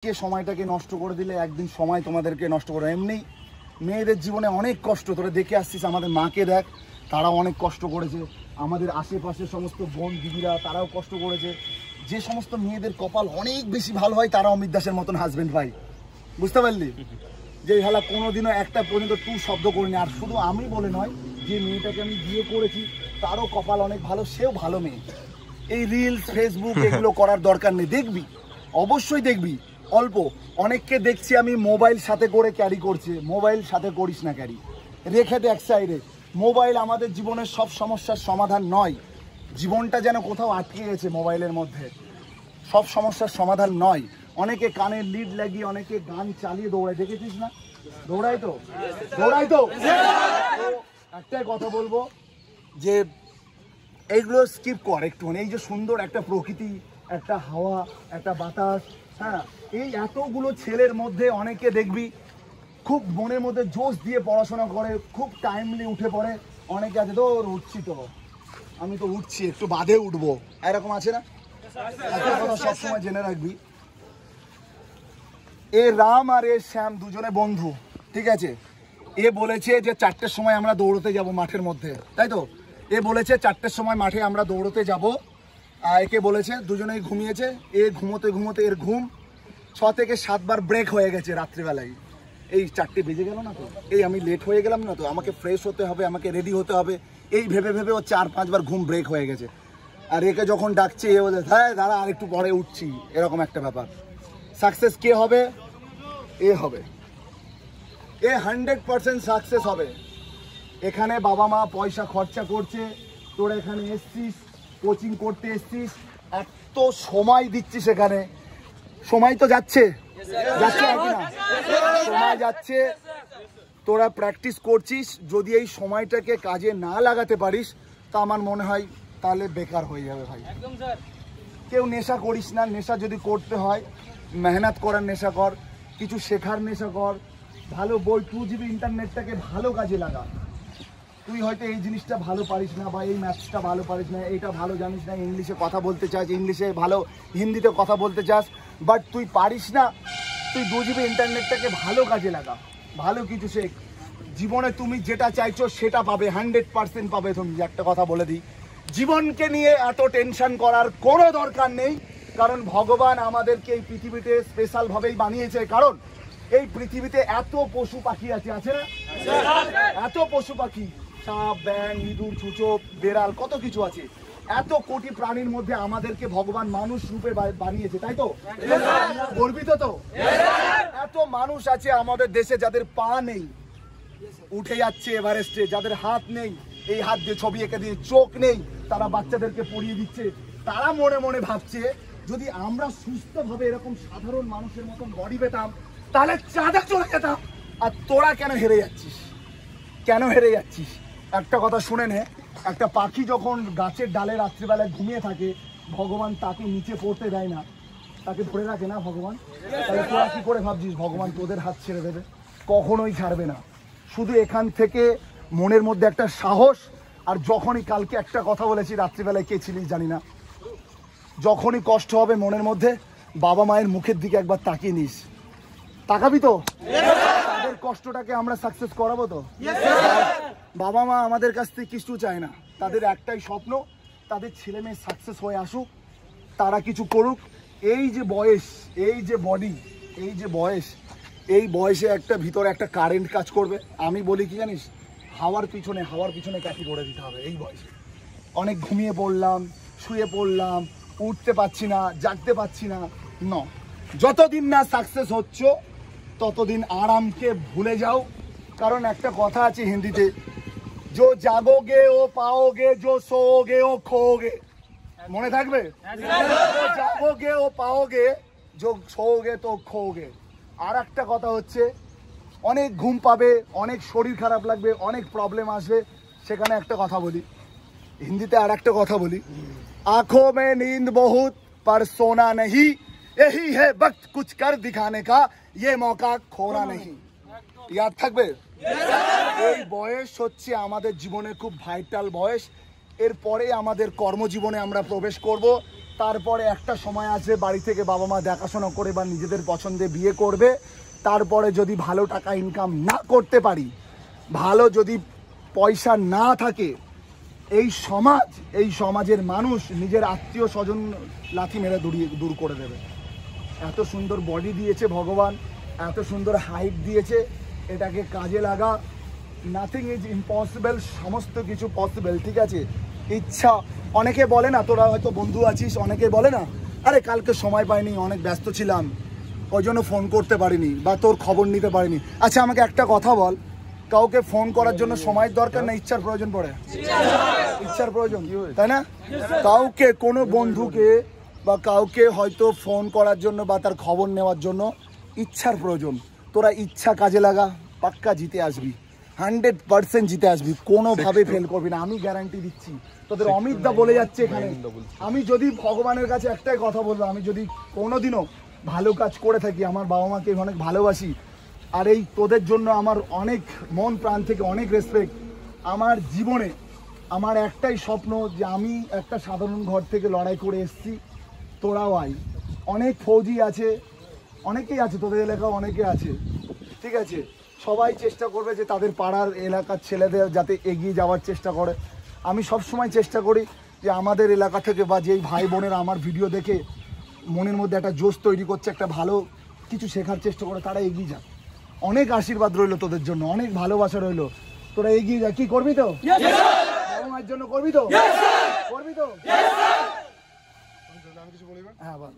কে সময়টাকে নষ্ট করে দিলে একদিন সময় তোমাদেরকে নষ্ট করে। এমনি মেয়েদের জীবনে অনেক কষ্ট, তোরা দেখে আসছিস। আমাদের মাকে দেখ, তারাও অনেক কষ্ট করেছে। আমাদের আশেপাশের সমস্ত বোন দিদিরা তারাও কষ্ট করেছে। যে সমস্ত মেয়েদের কপাল অনেক বেশি ভালো হয় তারা অমিত দাসের মতন হাজবেন্ড পাই, বুঝতে পারলি? যে হালা কোনোদিনও একটা পর্যন্ত টু শব্দ করিনি। আর শুধু আমি বলে নয়, যে মেয়েটাকে আমি বিয়ে করেছি তারও কপাল অনেক ভালো, সেও ভালো মেয়ে। এই রিলস ফেসবুক এগুলো করার দরকার নেই। দেখবি, অবশ্যই দেখবি। অল্প অনেককে দেখছি আমি মোবাইল সাথে করে ক্যারি করছে। মোবাইল সাথে করিস না ক্যারি, রেখে দে এক সাইডে। মোবাইল আমাদের জীবনের সব সমস্যার সমাধান নয়। জীবনটা যেন কোথাও আটকে গেছে মোবাইলের মধ্যে, সব সমস্যার সমাধান নয়। অনেকে কানের লিড লাগিয়ে অনেকে গান চালিয়ে দৌড়ায়, দেখেছিস না? দৌড়াই তো। একটাই কথা বলবো যে এইগুলো স্কিপ কর একটুখানি। এই যে সুন্দর একটা প্রকৃতি, একটা হাওয়া, একটা বাতাস, হ্যাঁ, এই এতগুলো ছেলের মধ্যে অনেকে দেখবি খুব মনের মধ্যে জোশ দিয়ে পড়াশোনা করে, খুব টাইমলি উঠে পড়ে। অনেকে আছে তো উঠছি, তো আমি তো উঠছি, একটু বাদে উঠবো, এরকম আছে না? একটা কথা সবসময় জেনে রাখবি, এ রাম আর এ শ্যাম দুজনে বন্ধু, ঠিক আছে? এ বলেছে যে 4টের সময় আমরা দৌড়তে যাব মাঠের মধ্যে, তাই তো? এ বলেছে 4টের সময় মাঠে আমরা দৌড়তে যাব। একে বলেছে, দুজনেই ঘুমিয়েছে। এ ঘুমোতে ঘুমোতে এর ঘুম 6 থেকে 7 বার ব্রেক হয়ে গেছে রাত্রিবেলায়। এই 4টে বেজে গেল না তো, এই আমি লেট হয়ে গেলাম না তো, আমাকে ফ্রেশ হতে হবে, আমাকে রেডি হতে হবে, এই ভেবে ভেবে ও 4-5 বার ঘুম ব্রেক হয়ে গেছে। আর একে যখন ডাকছে এ বলে, হ্যাঁ দাঁড়া আর একটু পরে উঠছি, এরকম একটা ব্যাপার। সাকসেস কে হবে? এ হবে। এ 100% সাকসেস হবে। এখানে বাবা মা পয়সা খরচা করছে, তোরা এখানে এসছিস, কোচিং করতে এসছিস, এত সময় দিচ্ছিস এখানে। সময় তো যাচ্ছে যাচ্ছে না, সময় যাচ্ছে। তোরা প্র্যাকটিস করছিস, যদি এই সময়টাকে কাজে না লাগাতে পারিস তা আমার মনে হয় তাহলে বেকার হয়ে যাবে ভাই। কেউ নেশা করিস না। নেশা যদি করতে হয়, মেহনত করার নেশা কর, কিছু শেখার নেশা কর, ভালো বই 2 GB ইন্টারনেটটাকে ভালো কাজে লাগা। তুই হয়তো এই জিনিসটা ভালো পারিস না, বা এই ম্যাথসটা ভালো পারিস না, এইটা ভালো জানিস না, ইংলিশে কথা বলতে চাস, ইংলিশে ভালো, হিন্দিতে কথা বলতে চাস, বাট তুই পারিস না। তুই 2 GB ইন্টারনেটটাকে ভালো কাজে লাগা, ভালো কিছু শেখ। জীবনে তুমি যেটা চাইছো সেটা পাবে, 100% পাবে। তুমি একটা কথা বলে দিই, জীবনকে নিয়ে এত টেনশন করার কোনো দরকার নেই। কারণ ভগবান আমাদেরকে এই পৃথিবীতে স্পেশালভাবেই বানিয়েছে। কারণ এই পৃথিবীতে এত পশু পাখি আছে, আছে না? এত পশু পাখি, সাপ, ব্যাঙ, ইঁদুর, ছুঁচো, বেড়াল, কত কিছু আছে। এত কোটি প্রাণীর মধ্যে আমাদেরকে ভগবান মানুষ রূপে বানিয়েছে, তাই তো? গর্বিত তো? এত মানুষ আছে আমাদের দেশে যাদের পা নেই, উঠে যাচ্ছে এভারেস্টে, যাদের হাত নেই, এই হাত দিয়ে ছবি এঁকে দিয়ে, চোখ নেই, তারা বাচ্চাদেরকে পড়িয়ে দিচ্ছে। তারা মনে মনে ভাবছে, যদি আমরা সুস্থভাবে এরকম সাধারণ মানুষের মতন বডি পেতাম তাহলে চাঁদে চলে যেতাম। আর তোরা কেন হেরে যাচ্ছিস? কেন হেরে যাচ্ছিস? একটা কথা শুনে নে, একটা পাখি যখন গাছের ডালে রাত্রিবেলায় ঘুমিয়ে থাকে, ভগবান তাকে নিচে পড়তে দেয় না, তাকে ধরে রাখে না ভগবান। তাহলে তোরা কি করে ভাবছিস ভগবান তোদের হাত ছেড়ে দেবে? কখনোই ছাড়বে না। শুধু এখান থেকে মনের মধ্যে একটা সাহস। আর যখনই, কালকে একটা কথা বলেছি, রাত্রিবেলায় কে ছিলিস জানি না, যখনই কষ্ট হবে মনের মধ্যে, বাবা মায়ের মুখের দিকে একবার তাকিয়ে নিস। তাকাবি তো? তাদের কষ্টটাকে আমরা সাকসেস করাবো তো? বাবা মা আমাদের কাছ থেকে কিছু চায় না, তাদের একটাই স্বপ্ন, তাদের ছেলে মেয়ে সাকসেস হয়ে আসুক, তারা কিছু করুক। এই যে বয়স, এই যে বডি, এই যে বয়স, এই বয়সে একটা ভিতরে একটা কারেন্ট কাজ করবে। আমি বলি কি জানিস, হাওয়ার পিছনে কাঠি করে দিতে হবে এই বয়সে। অনেক ঘুমিয়ে পড়লাম, শুয়ে পড়লাম, উঠতে পারছি না, জাগতে পারছি না, যতদিন না সাকসেস হচ্ছ ততদিন আরামকে ভুলে যাও। কারণ একটা কথা আছে হিন্দিতে, जो जागोगे ओ पाओगे, जो सोओगे ओ खोओगे। মনে থাকবে? जो जागोगे ओ पाओगे, जो सोओगे तो खोओगे। আর একটা কথা হচ্ছে, অনেক ঘুম পাবে, অনেক শরীর খারাপ লাগবে, অনেক প্রবলেম আসবে, সেখানে একটা কথা বলি হিন্দিতে, আর একটা কথা বলি, आंखों में नींद बहुत पर सोना नहीं, यही है वक्त कुछ कर दिखाने का, ये मौका खोना नहीं। याद থাকবে? এই বয়স হচ্ছে আমাদের জীবনে খুব ভাইটাল বয়স। এরপরে আমাদের কর্মজীবনে আমরা প্রবেশ করব। তারপরে একটা সময় আসবে বাড়ি থেকে বাবা মা দেখাশোনা করে বা নিজেদের পছন্দে বিয়ে করবে, তারপরে যদি ভালো টাকা ইনকাম না করতে পারি, ভালো যদি পয়সা না থাকে, এই সমাজের মানুষ নিজের আত্মীয় স্বজন লাথি মেরে দূর করে দেবে। এত সুন্দর বডি দিয়েছে ভগবান, এত সুন্দর হাইট দিয়েছে, এটাকে কাজে লাগা। নাথিং ইজ ইম্পসিবল, সমস্ত কিছু পসিবল, ঠিক আছে? ইচ্ছা, অনেকে বলে না, তোরা হয়তো বন্ধু আছিস, অনেকে বলে না আরে কালকে সময় পাইনি, অনেক ব্যস্ত ছিলাম, ওই জন্য ফোন করতে পারিনি বা তোর খবর নিতে পারিনি। আচ্ছা আমাকে একটা কথা বল, কাউকে ফোন করার জন্য সময়ের দরকার না ইচ্ছার প্রয়োজন পড়ে? ইচ্ছার প্রয়োজন, তাই না? কাউকে, কোনো বন্ধুকে বা কাউকে হয়তো ফোন করার জন্য বা তার খবর নেওয়ার জন্য ইচ্ছার প্রয়োজন। তোরা ইচ্ছা কাজে লাগা, পাক্কা জিতে আসবি, 100% জিতে আসবি, কোনোভাবে ফেল করবি না, আমি গ্যারান্টি দিচ্ছি। তোদের অমিত দা বলে যাচ্ছে এখানে, আমি যদি ভগবানের কাছে একটাই কথা বলবো, আমি যদি কোনোদিনও ভালো কাজ করে থাকি, আমার বাবা মাকে অনেক ভালোবাসি, আর এই তোদের জন্য আমার অনেক মন প্রাণ থেকে অনেক রেসপেক্ট। আমার জীবনে আমার একটাই স্বপ্ন যে আমি একটা সাধারণ ঘর থেকে লড়াই করে এসেছি, তোরাও আই। অনেক ফৌজি আছে, অনেকেই আছে, তোদের এলাকাও অনেকে আছে, ঠিক আছে? সবাই চেষ্টা করবে যে তাদের পাড়ার এলাকার ছেলেদের যাতে এগিয়ে যাওয়ার চেষ্টা করে। আমি সব সময় চেষ্টা করি যে আমাদের এলাকা থেকে বা যেই ভাই বোনেরা আমার ভিডিও দেখে মনের মধ্যে একটা জোশ তৈরি করছে, একটা ভালো কিছু শেখার চেষ্টা করে, তারা এগিয়ে যায়। অনেক আশীর্বাদ রইলো তোদের জন্য, অনেক ভালোবাসা রইলো, তোরা এগিয়ে যা। কি করবি তো? বাবা মায়ের জন্য করবি তো? করবি তো? হ্যাঁ বল।